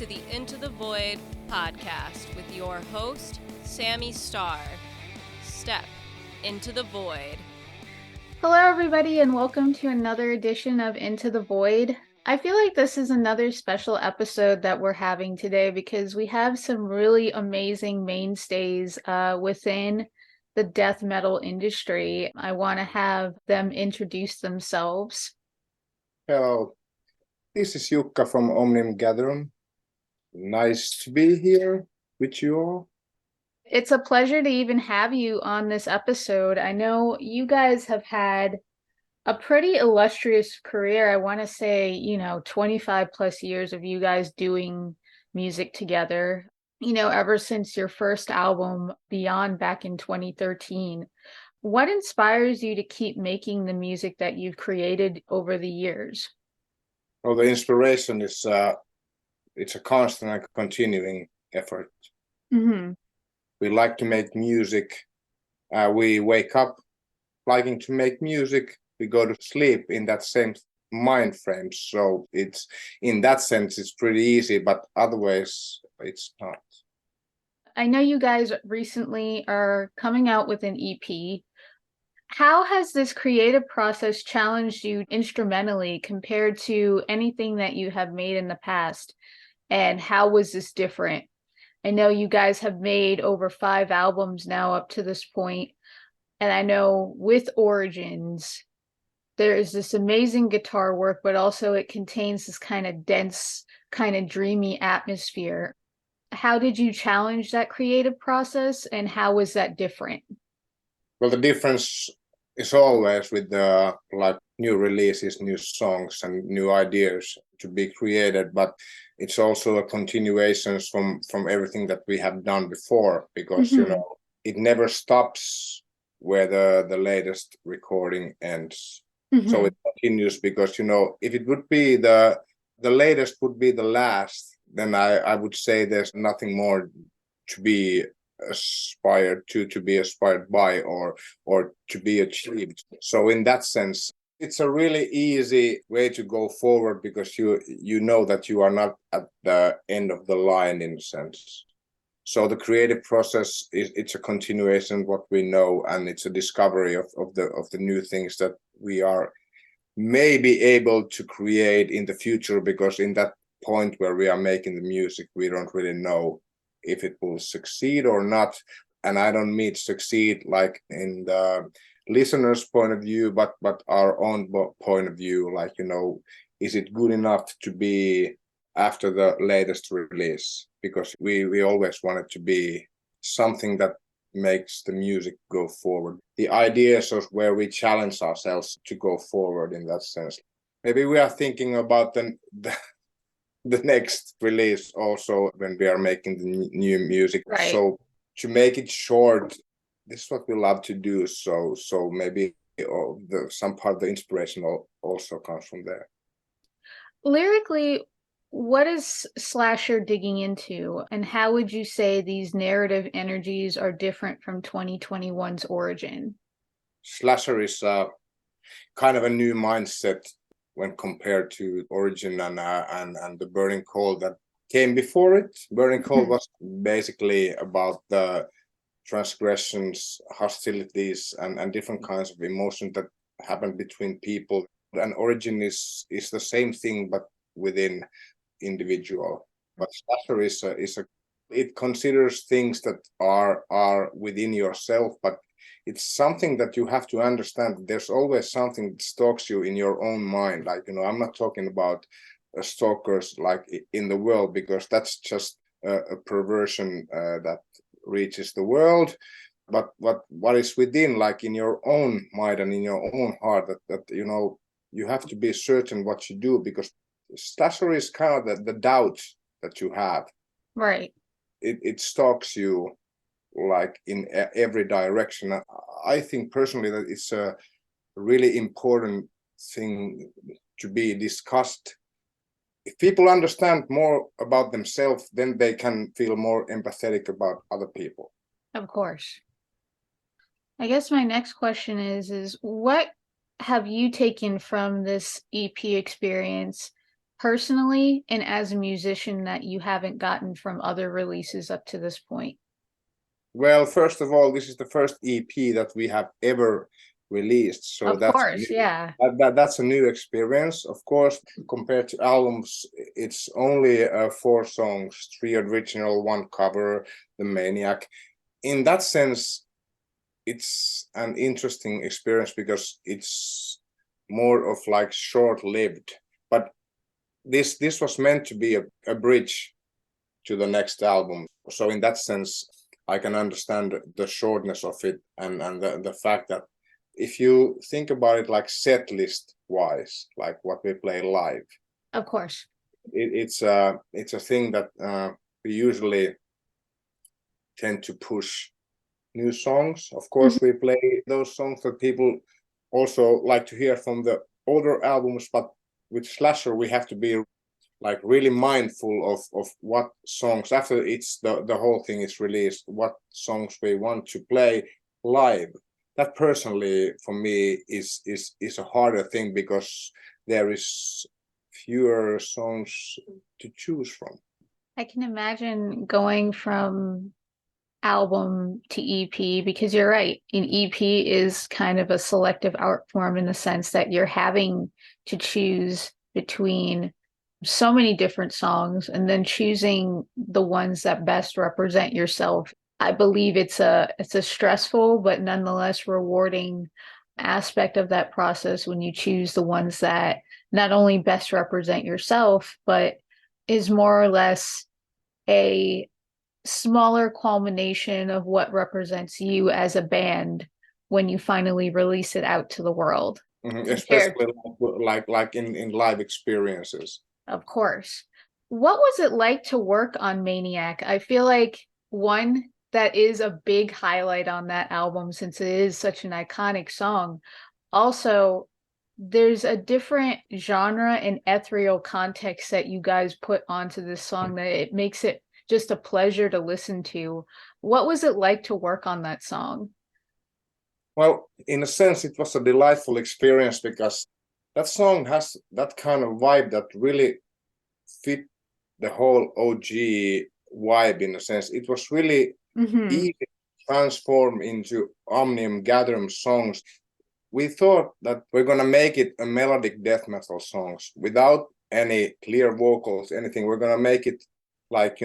to the Into the Void podcast with your host, Sammy Starr. Step into the void. Hello, everybody, and welcome to another edition of Into the Void. I feel like this is another special episode that we're having today because we have some really amazing mainstays within the death metal industry. I want to have them introduce themselves. Hello, this is Jukka from OMNIUM GATHERUM. Nice to be here with you all. It's a pleasure to even have you on this episode. I know you guys have had a pretty illustrious career. I want to say, 25 plus years of you guys doing music together, ever since your first album, Beyond, back in 2013. What inspires you to keep making the music that you've created over the years? Well, the inspiration is it's a constant and continuing effort. Mm-hmm. We like to make music. We wake up liking to make music. We go to sleep in that same mind frame. So it's in that sense, it's pretty easy, but otherwise it's not. I know you guys recently are coming out with an EP. How has this creative process challenged you instrumentally compared to anything that you have made in the past? And how was this different? I know you guys have made over 5 albums now up to this point. And I know with Origins, there is this amazing guitar work, but also it contains this kind of dense, kind of dreamy atmosphere. How did you challenge that creative process, and how was that different? Well, the difference is always with the new releases, new songs, and new ideas to be created, but it's also a continuation from everything that we have done before, because it never stops where the latest recording ends. So it continues, because if it would be the latest would be the last, then I would say there's nothing more to be aspired to be aspired by, or to be achieved. So in that sense, it's a really easy way to go forward, because you know that you are not at the end of the line, in a sense. So the creative process it's a continuation of what we know, and it's a discovery of the new things that we are maybe able to create in the future, because in that point where we are making the music, we don't really know if it will succeed or not. And I don't mean succeed like in the listener's point of view, but our own point of view, is it good enough to be after the latest release? Because we always want it to be something that makes the music go forward. The ideas of where we challenge ourselves to go forward in that sense. Maybe we are thinking about the next release also when we are making the new music. Right. So to make it short, this is what we love to do. So maybe some part of the inspiration also comes from there. Lyrically, what is Slasher digging into, and how would you say these narrative energies are different from 2021's Origin? Slasher is kind of a new mindset when compared to Origin and the Burning Cold that came before it. Burning Cold was basically about the transgressions, hostilities, and different kinds of emotions that happen between people. And Origin is the same thing, but within individual. But Slasher it considers things that are within yourself, but it's something that you have to understand. There's always something that stalks you in your own mind. I'm not talking about stalkers like in the world, because that's just a perversion that reaches the world. But what is within, like in your own mind and in your own heart, that you have to be certain what you do, because Slasher is kind of the doubt that you have. Right. It stalks you like in every direction. I think personally that it's a really important thing to be discussed. If people understand more about themselves, then they can feel more empathetic about other people. Of course. I guess my next question is what have you taken from this EP experience personally and as a musician that you haven't gotten from other releases up to this point? Well, first of all, this is the first EP that we have ever released, so Of course, yeah. that's a new experience. Of course, compared to albums, it's only 4 songs, 3 original, 1 cover, The Maniac. In that sense, it's an interesting experience because it's more of like short-lived. But this was meant to be a bridge to the next album. So in that sense, I can understand the shortness of it and the fact that if you think about it like set list wise, like what we play live, Of course. it's a thing that we usually tend to push new songs. Of course, we play those songs that people also like to hear from the older albums, but with Slasher, we have to be like really mindful of what songs, after it's the whole thing is released, what songs we want to play live. That personally for me is a harder thing because there is fewer songs to choose from. I can imagine going from album to EP, because you're right, an EP is kind of a selective art form in the sense that you're having to choose between so many different songs and then choosing the ones that best represent yourself. I believe it's a stressful but nonetheless rewarding aspect of that process when you choose the ones that not only best represent yourself, but is more or less a smaller culmination of what represents you as a band when you finally release it out to the world. Especially like in live experiences. Of course. What was it like to work on Maniac? I feel like one that is a big highlight on that album since it is such an iconic song. Also, there's a different genre and ethereal context that you guys put onto this song that it makes it just a pleasure to listen to. What was it like to work on that song? Well, in a sense, it was a delightful experience because that song has that kind of vibe that really fit the whole OG vibe in a sense. It was really easy to transform into Omnium Gatherum songs. We thought that we're gonna make it a melodic death metal songs without any clear vocals, anything. We're gonna make it like,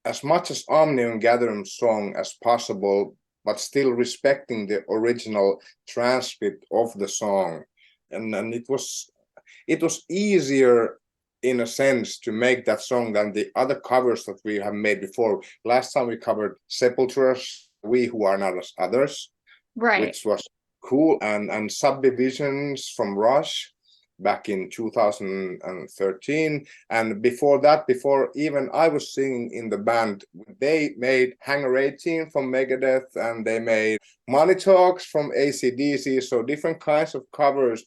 as much as Omnium Gatherum song as possible, but still respecting the original transcript of the song. And it was easier in a sense to make that song than the other covers that we have made before. Last time we covered Sepultura's We Who Are Not As Others, right, which was cool, and Subdivisions from Rush back in 2013. And before that, before even I was singing in the band, they made Hangar 18 from Megadeth, and they made Money Talks from AC/DC. So different kinds of covers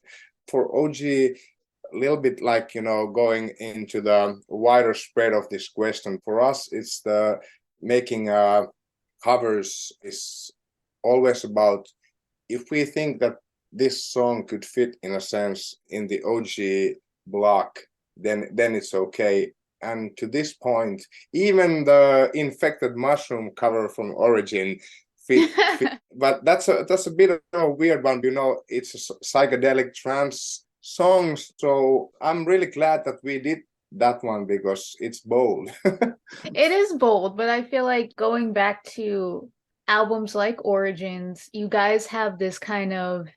for OG, a little bit like, going into the wider spread of this question. For us, it's the making covers is always about, if we think that this song could fit in a sense in the OG block, then it's okay. And to this point, even the Infected Mushroom cover from Origin fit. But that's a bit of a weird one, it's a psychedelic trance song. So I'm really glad that we did that one because it's bold. It is bold, but I feel like going back to albums like Origins, you guys have this kind of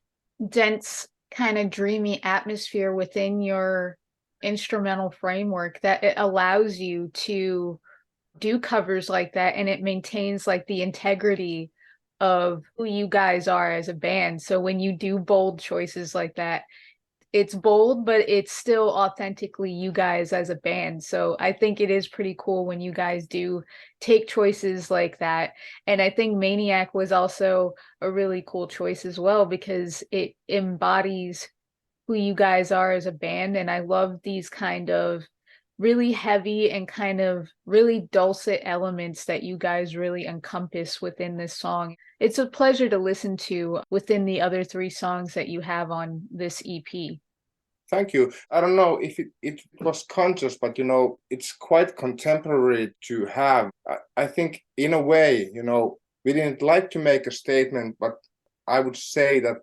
dense, kind of dreamy atmosphere within your instrumental framework that it allows you to do covers like that, and it maintains like the integrity of who you guys are as a band. So when you do bold choices like that, it's bold, but it's still authentically you guys as a band. So I think it is pretty cool when you guys do take choices like that. And I think Maniac was also a really cool choice as well because it embodies who you guys are as a band. And I love these kind of really heavy and kind of really dulcet elements that you guys really encompass within this song. It's a pleasure to listen to within the other 3 songs that you have on this EP. Thank you. I don't know if it was conscious, but it's quite contemporary to have. I think in a way, we didn't like to make a statement, but I would say that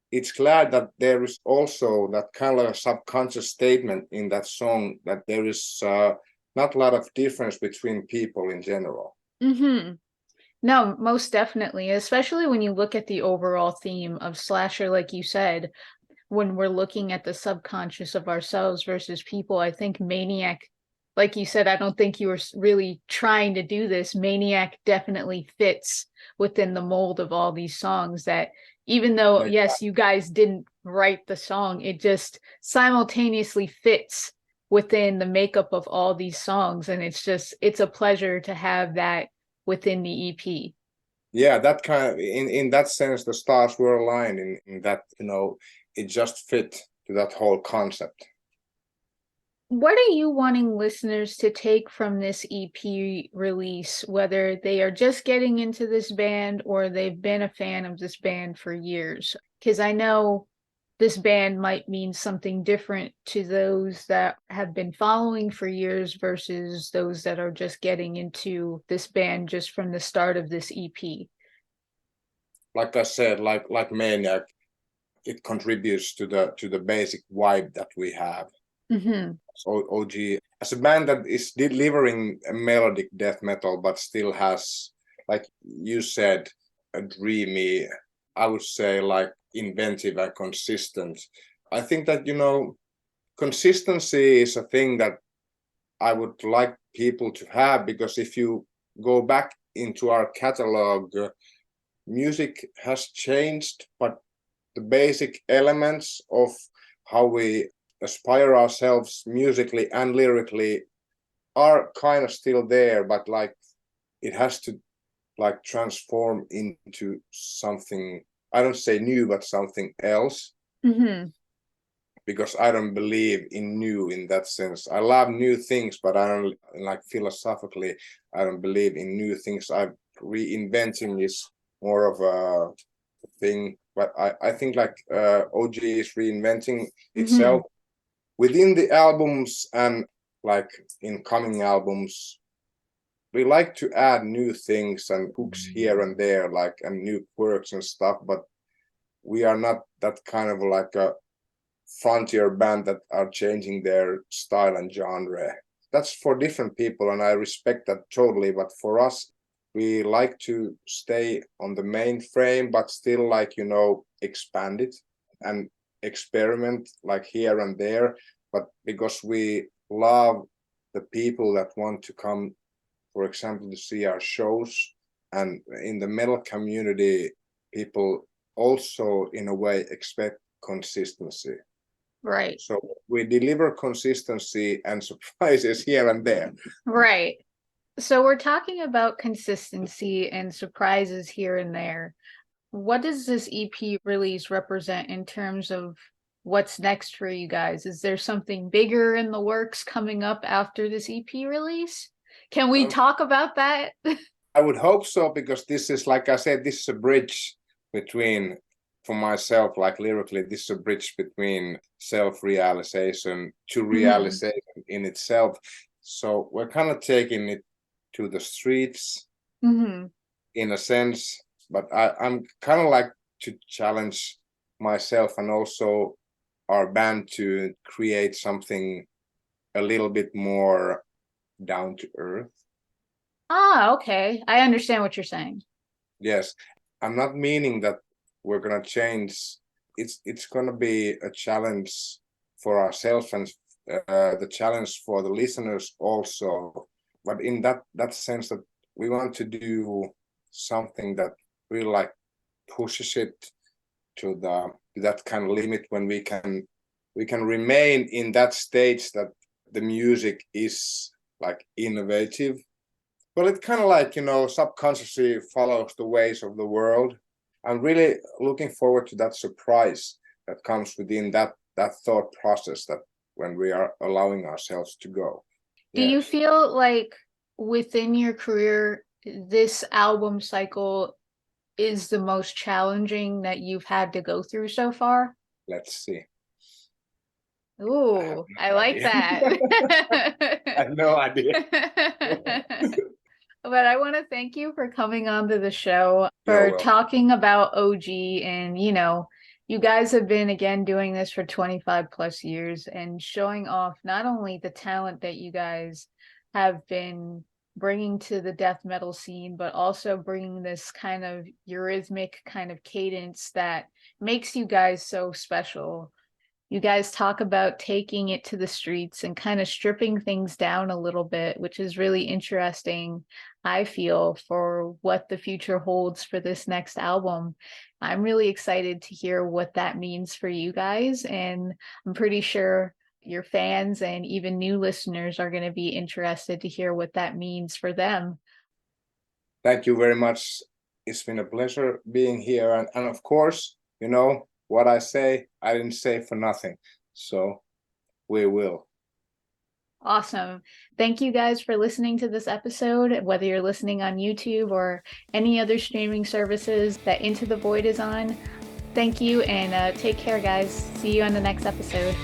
it's glad that there is also that kind of a subconscious statement in that song, that there is not a lot of difference between people in general. Mm-hmm. No, most definitely, especially when you look at the overall theme of Slasher, like you said, when we're looking at the subconscious of ourselves versus people. I think Maniac, like you said, I don't think you were really trying to do this. Maniac definitely fits within the mold of all these songs, that even though, yes, you guys didn't write the song, it just simultaneously fits within the makeup of all these songs. And it's a pleasure to have that within the EP. Yeah, that kind of, in that sense, the stars were aligned in that, it just fit to that whole concept. What are you wanting listeners to take from this EP release, whether they are just getting into this band or they've been a fan of this band for years? Because I know this band might mean something different to those that have been following for years versus those that are just getting into this band just from the start of this EP. Like I said, like Maniac, it contributes to the basic vibe that we have. Mm-hmm. So OG, as a band that is delivering a melodic death metal, but still has, like you said, a dreamy, I would say, like inventive and consistent. I think that, consistency is a thing that I would like people to have, because if you go back into our catalog, music has changed, but the basic elements of how we aspire ourselves musically and lyrically are kind of still there, but like it has to like transform into something, I don't say new, but something else. Mm-hmm. Because I don't believe in new in that sense. I love new things, but I don't, like, philosophically, I don't believe in new things. Reinventing is more of a thing, but I think like OG is reinventing itself within the albums, and like in coming albums we like to add new things and hooks here and there, like, and new quirks and stuff, but we are not that kind of like a frontier band that are changing their style and genre. That's for different people, and I respect that totally, but for us, we like to stay on the main frame, but still, like, expand it and experiment like here and there. But because we love the people that want to come, for example, to see our shows, and in the metal community, people also in a way expect consistency. Right. So we deliver consistency and surprises here and there. Right. So we're talking about consistency and surprises here and there. What does this EP release represent in terms of what's next for you guys? Is there something bigger in the works coming up after this EP release? Can we talk about that? I would hope so, because this is, like I said, this is a bridge between, for myself, like lyrically, this is a bridge between self-realization to realization in itself. So we're kind of taking it to the streets in a sense, but I'm kind of like to challenge myself and also our band to create something a little bit more down to earth. Ah, okay. I understand what you're saying. Yes, I'm not meaning that we're gonna change. It's gonna be a challenge for ourselves and the challenge for the listeners also. But in that sense, that we want to do something that really like pushes it to that kind of limit, when we can remain in that stage that the music is like innovative. Well, it kind of like, subconsciously follows the ways of the world. I'm really looking forward to that surprise that comes within that thought process, that when we are allowing ourselves to go. Do you feel like within your career, this album cycle is the most challenging that you've had to go through so far? Let's see. Ooh, I like that. I have no idea. But I want to thank you for coming onto the show, You're for welcome. talking about OG. And, you guys have been, again, doing this for 25 plus years and showing off not only the talent that you guys have been bringing to the death metal scene, but also bringing this kind of eurythmic kind of cadence that makes you guys so special. You guys talk about taking it to the streets and kind of stripping things down a little bit, which is really interesting, I feel, for what the future holds for this next album. I'm really excited to hear what that means for you guys, and I'm pretty sure your fans and even new listeners are going to be interested to hear what that means for them. Thank you very much. It's been a pleasure being here. And of course, what I say, I didn't say for nothing. So we will. Awesome. Thank you guys for listening to this episode, whether you're listening on YouTube or any other streaming services that Into the Void is on. Thank you, and take care, guys. See you on the next episode.